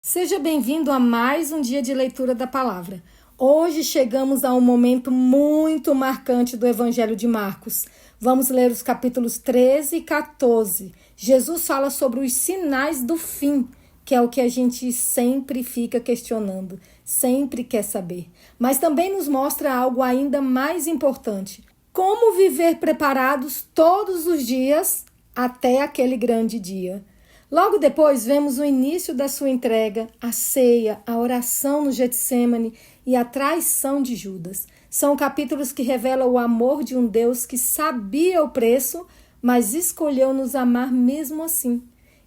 Seja bem-vindo a mais um dia de leitura da palavra. Hoje chegamos a um momento muito marcante do Evangelho de Marcos. Vamos ler os capítulos 13 e 14. Jesus fala sobre os sinais do fim, que é o que a gente sempre fica questionando, sempre quer saber. Mas também nos mostra algo ainda mais importante: como viver preparados todos os dias até aquele grande dia. Logo depois, vemos o início da sua entrega, a ceia, a oração no Getsêmani e a traição de Judas. São capítulos que revelam o amor de um Deus que sabia o preço, mas escolheu nos amar mesmo assim.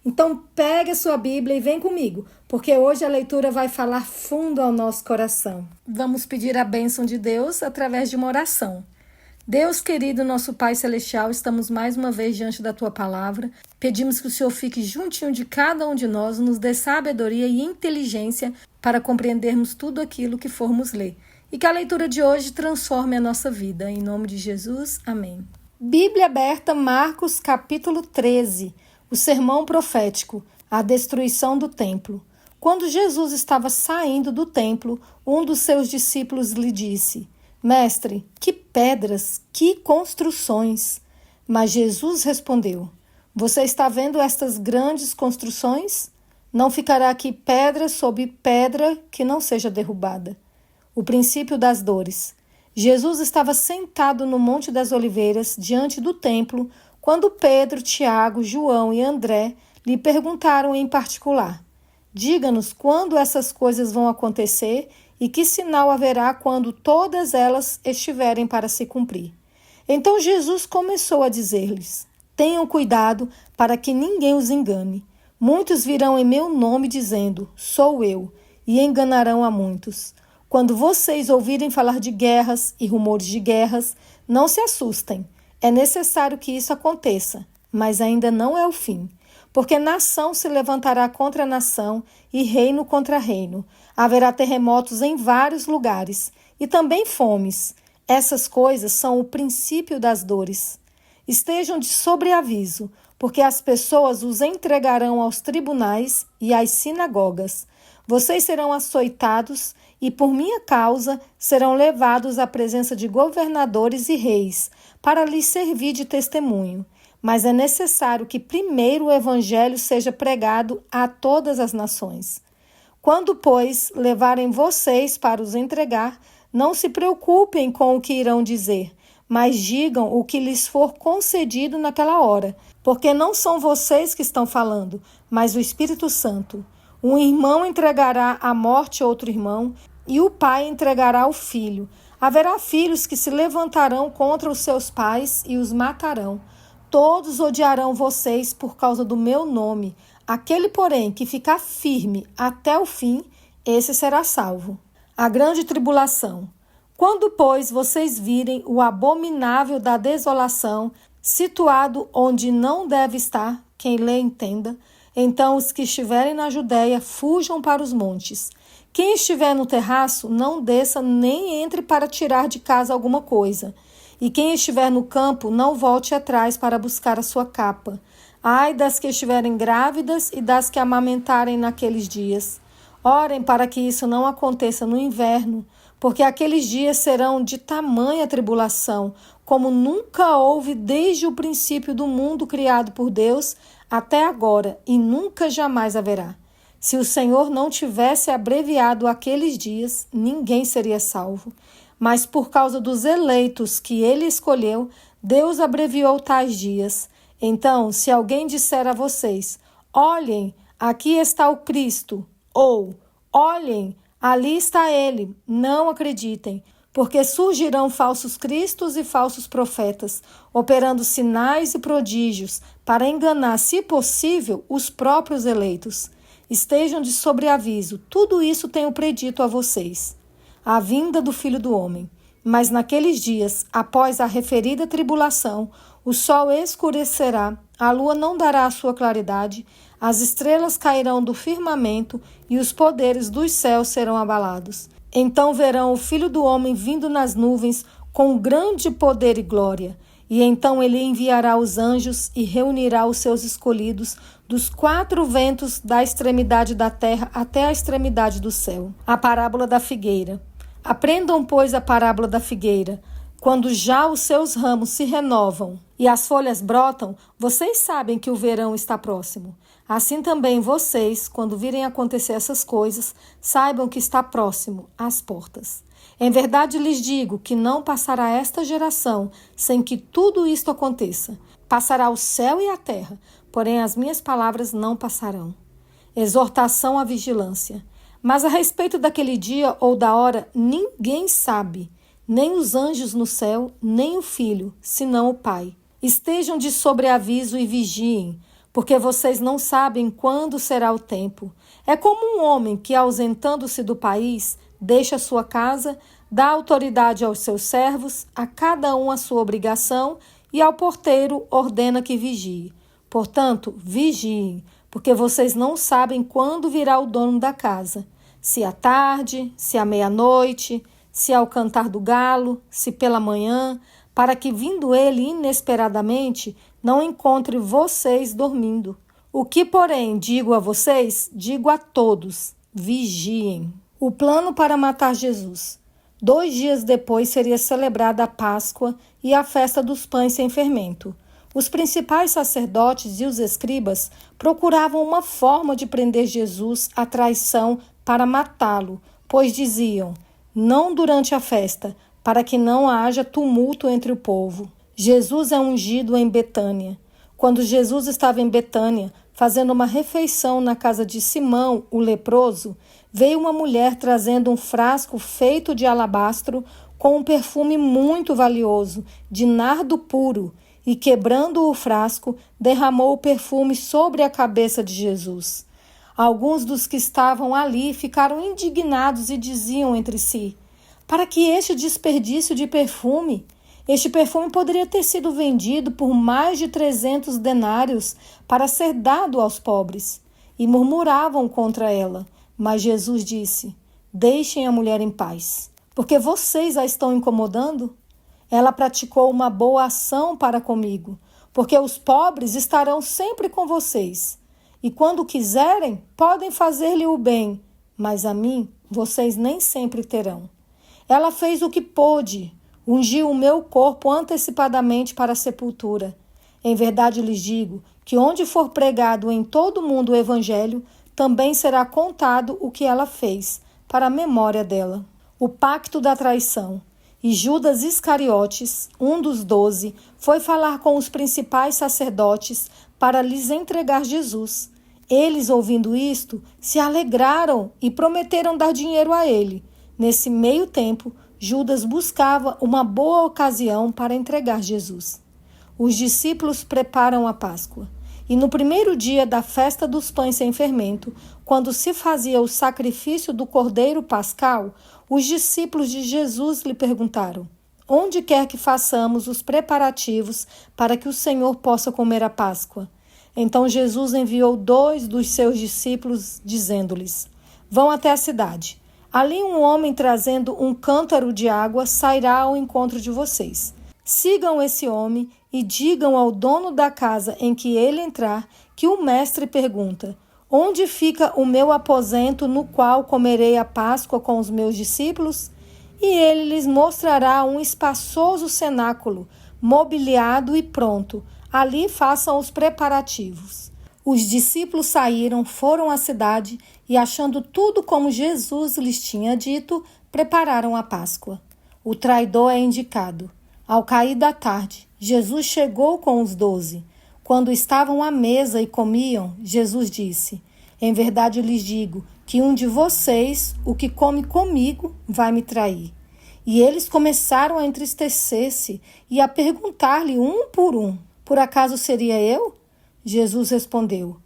Então, pegue a sua Bíblia e vem comigo, porque hoje a leitura vai falar fundo ao nosso coração. Vamos pedir a bênção de Deus através de uma oração. Deus querido, nosso Pai Celestial, estamos mais uma vez diante da Tua Palavra. Pedimos que o Senhor fique juntinho de cada um de nós, nos dê sabedoria e inteligência para compreendermos tudo aquilo que formos ler. E que a leitura de hoje transforme a nossa vida. Em nome de Jesus, amém. Bíblia aberta, Marcos capítulo 13, o sermão profético, a destruição do templo. Quando Jesus estava saindo do templo, um dos seus discípulos lhe disse: Mestre, que pedras, que construções! Mas Jesus respondeu: Você está vendo estas grandes construções? Não ficará aqui pedra sobre pedra que não seja derrubada. O princípio das dores. Jesus estava sentado no Monte das Oliveiras, diante do templo, quando Pedro, Tiago, João e André lhe perguntaram em particular: Diga-nos quando essas coisas vão acontecer e que sinal haverá quando todas elas estiverem para se cumprir. Então Jesus começou a dizer-lhes: Tenham cuidado para que ninguém os engane. Muitos virão em meu nome dizendo: Sou eu, e enganarão a muitos. Quando vocês ouvirem falar de guerras e rumores de guerras, não se assustem. É necessário que isso aconteça, mas ainda não é o fim. Porque nação se levantará contra nação e reino contra reino. Haverá terremotos em vários lugares e também fomes. Essas coisas são o princípio das dores. Estejam de sobreaviso, porque as pessoas os entregarão aos tribunais e às sinagogas. Vocês serão açoitados e, por minha causa, serão levados à presença de governadores e reis, para lhes servir de testemunho. Mas é necessário que primeiro o evangelho seja pregado a todas as nações. Quando, pois, levarem vocês para os entregar, não se preocupem com o que irão dizer, mas digam o que lhes for concedido naquela hora, porque não são vocês que estão falando, mas o Espírito Santo. Um irmão entregará à morte outro irmão, e o pai entregará o filho. Haverá filhos que se levantarão contra os seus pais e os matarão. Todos odiarão vocês por causa do meu nome. Aquele, porém, que ficar firme até o fim, esse será salvo. A grande tribulação. Quando, pois, vocês virem o abominável da desolação, situado onde não deve estar, quem lê entenda, então os que estiverem na Judéia fujam para os montes. Quem estiver no terraço, não desça nem entre para tirar de casa alguma coisa. E quem estiver no campo, não volte atrás para buscar a sua capa. Ai das que estiverem grávidas e das que amamentarem naqueles dias. Orem para que isso não aconteça no inverno, porque aqueles dias serão de tamanha tribulação, como nunca houve desde o princípio do mundo criado por Deus até agora, e nunca jamais haverá. Se o Senhor não tivesse abreviado aqueles dias, ninguém seria salvo. Mas por causa dos eleitos que ele escolheu, Deus abreviou tais dias. Então, se alguém disser a vocês: olhem, aqui está o Cristo, ou olhem, ali está ele, não acreditem, porque surgirão falsos cristos e falsos profetas, operando sinais e prodígios, para enganar, se possível, os próprios eleitos. Estejam de sobreaviso, tudo isso tenho predito a vocês. A vinda do Filho do Homem. Mas naqueles dias, após a referida tribulação, o sol escurecerá, a lua não dará a sua claridade, as estrelas cairão do firmamento e os poderes dos céus serão abalados. Então verão o Filho do Homem vindo nas nuvens com grande poder e glória. E então ele enviará os anjos e reunirá os seus escolhidos dos 4 ventos da extremidade da terra até a extremidade do céu. A parábola da figueira. Aprendam, pois, a parábola da figueira. Quando já os seus ramos se renovam e as folhas brotam, vocês sabem que o verão está próximo. Assim também vocês, quando virem acontecer essas coisas, saibam que está próximo às portas. Em verdade lhes digo que não passará esta geração sem que tudo isto aconteça. Passará o céu e a terra, porém as minhas palavras não passarão. Exortação à vigilância. Mas a respeito daquele dia ou da hora, ninguém sabe, nem os anjos no céu, nem o Filho, senão o Pai. Estejam de sobreaviso e vigiem, porque vocês não sabem quando será o tempo. É como um homem que, ausentando-se do país, deixa sua casa, dá autoridade aos seus servos, a cada um a sua obrigação, e ao porteiro ordena que vigie. Portanto, vigiem, porque vocês não sabem quando virá o dono da casa, se à tarde, se à meia-noite, se ao cantar do galo, se pela manhã, para que, vindo ele inesperadamente, não encontre vocês dormindo. O que, porém, digo a vocês, digo a todos: vigiem. O plano para matar Jesus. 2 dias depois seria celebrada a Páscoa e a festa dos pães sem fermento. Os principais sacerdotes e os escribas procuravam uma forma de prender Jesus à traição para matá-lo, pois diziam: não durante a festa, para que não haja tumulto entre o povo. Jesus é ungido em Betânia. Quando Jesus estava em Betânia, fazendo uma refeição na casa de Simão, o leproso, veio uma mulher trazendo um frasco feito de alabastro com um perfume muito valioso, de nardo puro, e quebrando o frasco, derramou o perfume sobre a cabeça de Jesus. Alguns dos que estavam ali ficaram indignados e diziam entre si: para que este desperdício de perfume? Este perfume poderia ter sido vendido por mais de 300 denários para ser dado aos pobres. E murmuravam contra ela. Mas Jesus disse: deixem a mulher em paz, porque vocês a estão incomodando. Ela praticou uma boa ação para comigo, porque os pobres estarão sempre com vocês. E quando quiserem, podem fazer-lhe o bem, mas a mim vocês nem sempre terão. Ela fez o que pôde, ungiu o meu corpo antecipadamente para a sepultura. Em verdade lhes digo que onde for pregado em todo o mundo o evangelho, também será contado o que ela fez, para a memória dela. O pacto da traição. E Judas Iscariotes, um dos 12, foi falar com os principais sacerdotes para lhes entregar Jesus. Eles, ouvindo isto, se alegraram e prometeram dar dinheiro a ele. Nesse meio tempo, Judas buscava uma boa ocasião para entregar Jesus. Os discípulos preparam a Páscoa. E no primeiro dia da festa dos pães sem fermento, quando se fazia o sacrifício do cordeiro pascal, os discípulos de Jesus lhe perguntaram: onde quer que façamos os preparativos para que o Senhor possa comer a Páscoa? Então Jesus enviou 2 dos seus discípulos, dizendo-lhes: vão até a cidade. Ali um homem trazendo um cântaro de água sairá ao encontro de vocês. Sigam esse homem e digam ao dono da casa em que ele entrar que o mestre pergunta: onde fica o meu aposento no qual comerei a Páscoa com os meus discípulos? E ele lhes mostrará um espaçoso cenáculo, mobiliado e pronto. Ali façam os preparativos. Os discípulos saíram, foram à cidade e, achando tudo como Jesus lhes tinha dito, prepararam a Páscoa. O traidor é indicado. Ao cair da tarde, Jesus chegou com os 12. Quando estavam à mesa e comiam, Jesus disse: em verdade lhes digo que um de vocês, o que come comigo, vai me trair. E eles começaram a entristecer-se e a perguntar-lhe um por um: por acaso seria eu? Jesus respondeu: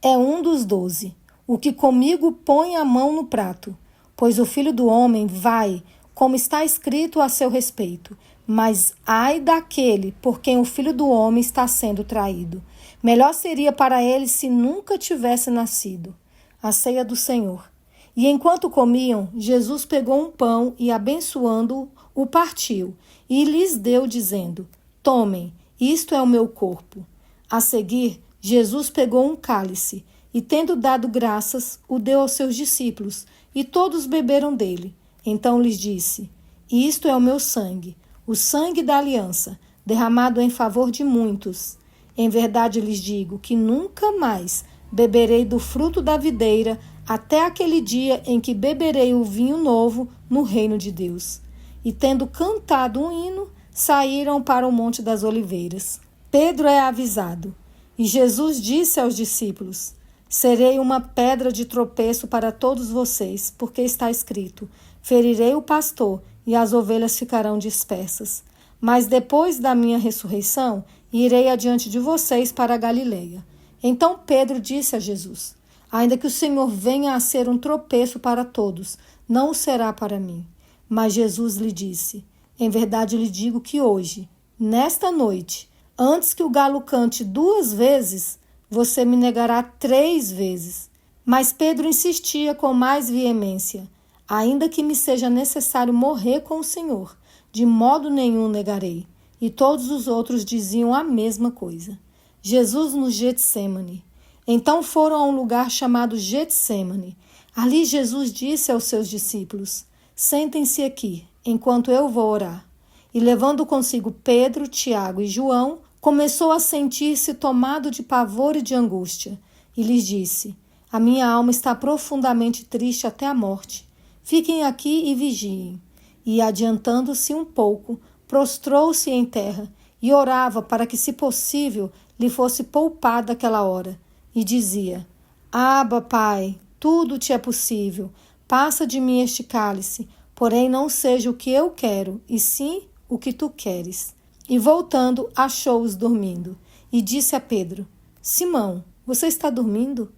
é um dos 12, o que comigo põe a mão no prato. Pois o Filho do Homem vai, como está escrito a seu respeito. Mas ai daquele por quem o Filho do Homem está sendo traído. Melhor seria para ele se nunca tivesse nascido. A ceia do Senhor. E enquanto comiam, Jesus pegou um pão e, abençoando-o, o partiu e lhes deu, dizendo: Tomem, isto é o meu corpo. A seguir, Jesus pegou um cálice e, tendo dado graças, o deu aos seus discípulos, e todos beberam dele. Então lhes disse: Isto é o meu sangue, o sangue da aliança, derramado em favor de muitos. Em verdade lhes digo que nunca mais beberei do fruto da videira até aquele dia em que beberei o vinho novo no reino de Deus. E tendo cantado um hino, saíram para o Monte das Oliveiras. Pedro é avisado, e Jesus disse aos discípulos: Serei uma pedra de tropeço para todos vocês, porque está escrito: Ferirei o pastor, e as ovelhas ficarão dispersas. Mas depois da minha ressurreição, irei adiante de vocês para a Galileia. Então Pedro disse a Jesus: Ainda que o Senhor venha a ser um tropeço para todos, não o será para mim. Mas Jesus lhe disse: Em verdade lhe digo que hoje, nesta noite, antes que o galo cante 2 vezes, você me negará 3 vezes. Mas Pedro insistia com mais veemência: Ainda que me seja necessário morrer com o Senhor, de modo nenhum negarei. E todos os outros diziam a mesma coisa. Jesus no Getsêmani. Então foram a um lugar chamado Getsêmani. Ali Jesus disse aos seus discípulos: Sentem-se aqui, enquanto eu vou orar. E levando consigo Pedro, Tiago e João, começou a sentir-se tomado de pavor e de angústia. E lhes disse: A minha alma está profundamente triste até a morte. Fiquem aqui e vigiem. E, adiantando-se um pouco, prostrou-se em terra e orava para que, se possível, lhe fosse poupada aquela hora. E dizia: Abba, Pai, tudo te é possível. Passa de mim este cálice, porém não seja o que eu quero, e sim o que tu queres. E voltando, achou-os dormindo. E disse a Pedro: Simão, você está dormindo?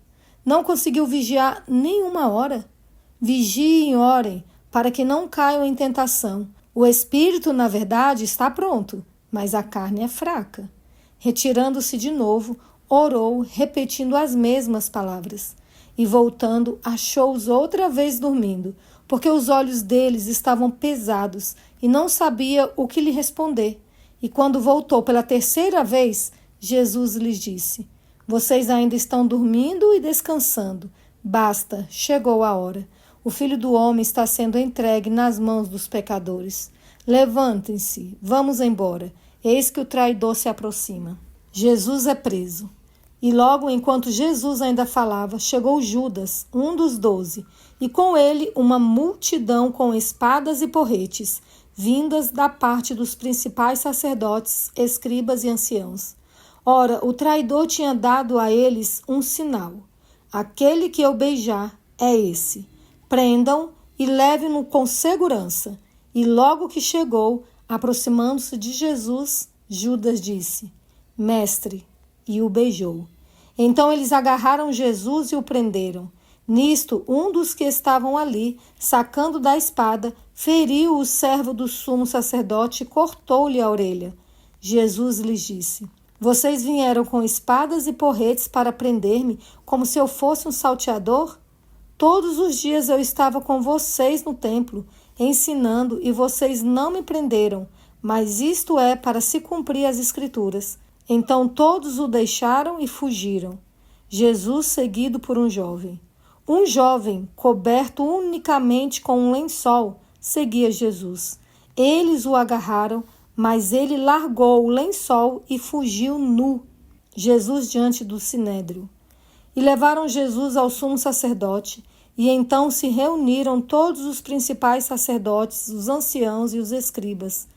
Não conseguiu vigiar nem 1 hora? Vigiem e orem, para que não caiam em tentação. O espírito, na verdade, está pronto, mas a carne é fraca. Retirando-se de novo, orou, repetindo as mesmas palavras. E voltando, achou-os outra vez dormindo, porque os olhos deles estavam pesados e não sabia o que lhe responder. E quando voltou pela 3ª vez, Jesus lhes disse: Vocês ainda estão dormindo e descansando. Basta, chegou a hora. O Filho do Homem está sendo entregue nas mãos dos pecadores. Levantem-se, vamos embora. Eis que o traidor se aproxima. Jesus é preso. E logo, enquanto Jesus ainda falava, chegou Judas, um dos 12, e com ele uma multidão com espadas e porretes, vindas da parte dos principais sacerdotes, escribas e anciãos. Ora, o traidor tinha dado a eles um sinal: Aquele que eu beijar é esse. Prendam e levem-no com segurança. E logo que chegou, aproximando-se de Jesus, Judas disse: Mestre, e o beijou. Então eles agarraram Jesus e o prenderam. Nisto, um dos que estavam ali, sacando da espada, feriu o servo do sumo sacerdote e cortou-lhe a orelha. Jesus lhes disse: Vocês vieram com espadas e porretes para prender-me, como se eu fosse um salteador? Todos os dias eu estava com vocês no templo, ensinando, e vocês não me prenderam, mas isto é para se cumprir as Escrituras. Então todos o deixaram e fugiram. Jesus seguido por um jovem. Um jovem, coberto unicamente com um lençol, seguia Jesus. Eles o agarraram, mas ele largou o lençol e fugiu nu. Jesus diante do sinédrio. E levaram Jesus ao sumo sacerdote, e então se reuniram todos os principais sacerdotes, os anciãos e os escribas.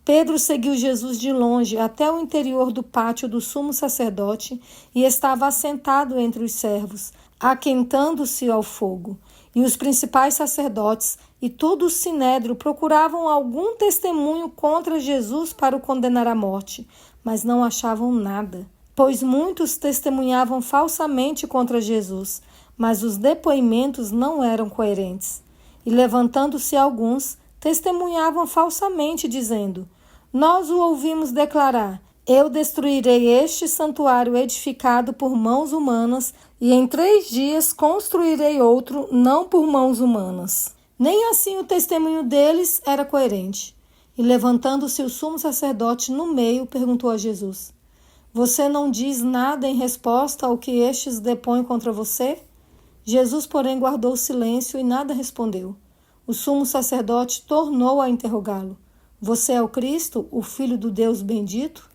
Pedro seguiu Jesus de longe até o interior do pátio do sumo sacerdote e estava assentado entre os servos, aquentando-se ao fogo. E os principais sacerdotes e todo o sinédrio procuravam algum testemunho contra Jesus para o condenar à morte, mas não achavam nada, pois muitos testemunhavam falsamente contra Jesus, mas os depoimentos não eram coerentes. E levantando-se alguns, testemunhavam falsamente, dizendo: Nós o ouvimos declarar: Eu destruirei este santuário edificado por mãos humanas, e em 3 dias construirei outro, não por mãos humanas. Nem assim o testemunho deles era coerente. E levantando-se o sumo sacerdote no meio, perguntou a Jesus: Você não diz nada em resposta ao que estes depõem contra você? Jesus, porém, guardou silêncio e nada respondeu. O sumo sacerdote tornou a interrogá-lo: Você é o Cristo, o Filho do Deus bendito?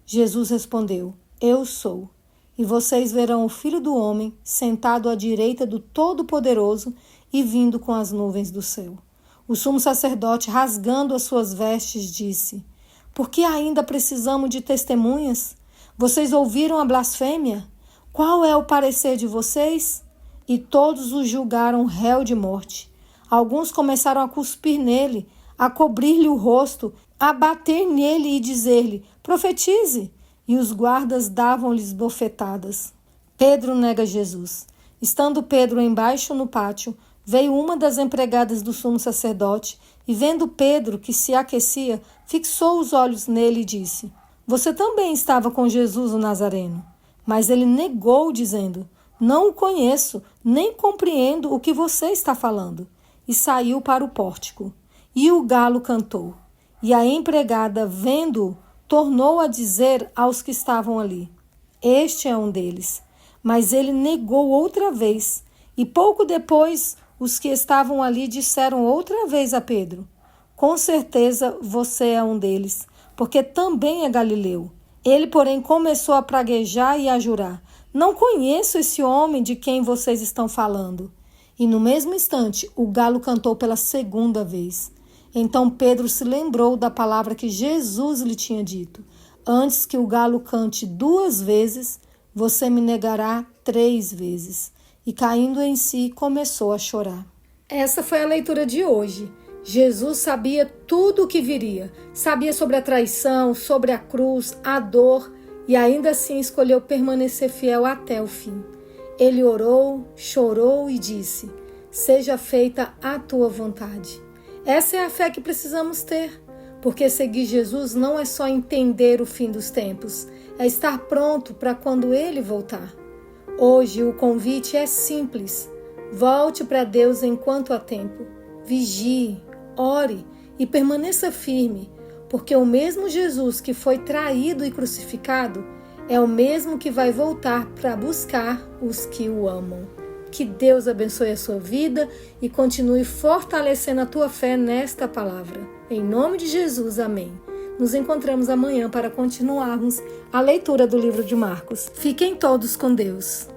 Jesus respondeu: Eu sou. E vocês verão o Filho do Homem sentado à direita do Todo-Poderoso e vindo com as nuvens do céu. O sumo sacerdote, rasgando as suas vestes, disse: Por que ainda precisamos de testemunhas? Vocês ouviram a blasfêmia? Qual é o parecer de vocês? E todos o julgaram réu de morte. Alguns começaram a cuspir nele, a cobrir-lhe o rosto, a bater nele e dizer-lhe: Profetize! E os guardas davam-lhes bofetadas. Pedro nega Jesus. Estando Pedro embaixo no pátio, veio uma das empregadas do sumo sacerdote e, vendo Pedro que se aquecia, fixou os olhos nele e disse: Você também estava com Jesus o Nazareno. Mas ele negou, dizendo: Não o conheço, nem compreendo o que você está falando. E saiu para o pórtico. E o galo cantou. E a empregada, vendo-o, tornou a dizer aos que estavam ali: Este é um deles. Mas ele negou outra vez. E pouco depois, os que estavam ali disseram outra vez a Pedro: Com certeza você é um deles, porque também é galileu. Ele, porém, começou a praguejar e a jurar: Não conheço esse homem de quem vocês estão falando. E no mesmo instante, o galo cantou pela segunda vez. Então Pedro se lembrou da palavra que Jesus lhe tinha dito: Antes que o galo cante 2 vezes, você me negará 3 vezes. E caindo em si, começou a chorar. Essa foi a leitura de hoje. Jesus sabia tudo o que viria. Sabia sobre a traição, sobre a cruz, a dor, e ainda assim escolheu permanecer fiel até o fim. Ele orou, chorou e disse: Seja feita a tua vontade. Essa é a fé que precisamos ter, porque seguir Jesus não é só entender o fim dos tempos, é estar pronto para quando Ele voltar. Hoje o convite é simples. Volte para Deus enquanto há tempo. Vigie, ore e permaneça firme, porque o mesmo Jesus que foi traído e crucificado é o mesmo que vai voltar para buscar os que o amam. Que Deus abençoe a sua vida e continue fortalecendo a tua fé nesta palavra. Em nome de Jesus, amém. Nos encontramos amanhã para continuarmos a leitura do livro de Marcos. Fiquem todos com Deus.